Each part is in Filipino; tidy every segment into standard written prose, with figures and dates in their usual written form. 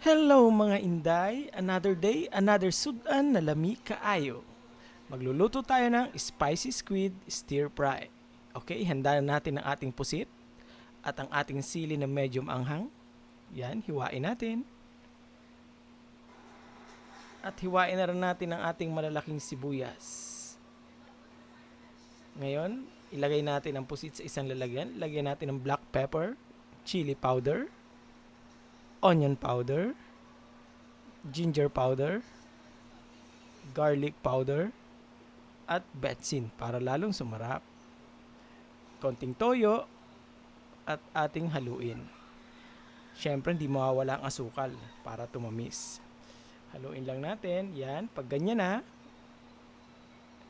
Hello mga inday, another day, another sudan na lami kaayo. Magluluto tayo ng spicy squid stir fry. Okay, handa na natin ang ating pusit at ang ating sili na medium anghang. Yan, hiwain natin. At hiwain na rin natin ang ating malalaking sibuyas. Ngayon, ilagay natin ang pusit sa isang lalagyan. Lagyan natin ng black pepper, chili powder, onion powder, ginger powder, garlic powder, at betsin para lalong sumarap. Konting toyo at ating haluin. Siyempre, hindi mawawala ang asukal para tumamis. Haluin lang natin. Yan. Pag ganyan na,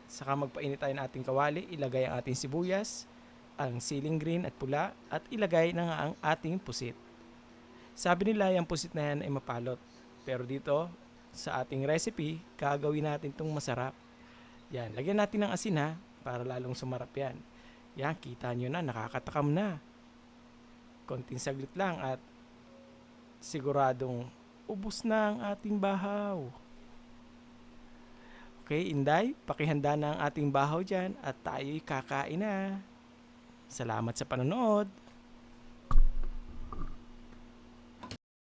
saka magpainit tayo ng ating kawali. Ilagay ang ating sibuyas, ang siling green at pula, at ilagay na nga ang ating pusit. Sabi nila yung pusit na yan ay mapalot. Pero dito, sa ating recipe, gagawin natin itong masarap. Yan, lagyan natin ng asin ha, para lalong sumarap yan. Yan, kita nyo na, nakakatakam na. Konting saglit lang at siguradong ubos na ang ating bahaw. Okay, Inday, pakihanda na ang ating bahaw dyan at tayo'y kakain na. Salamat sa panonood.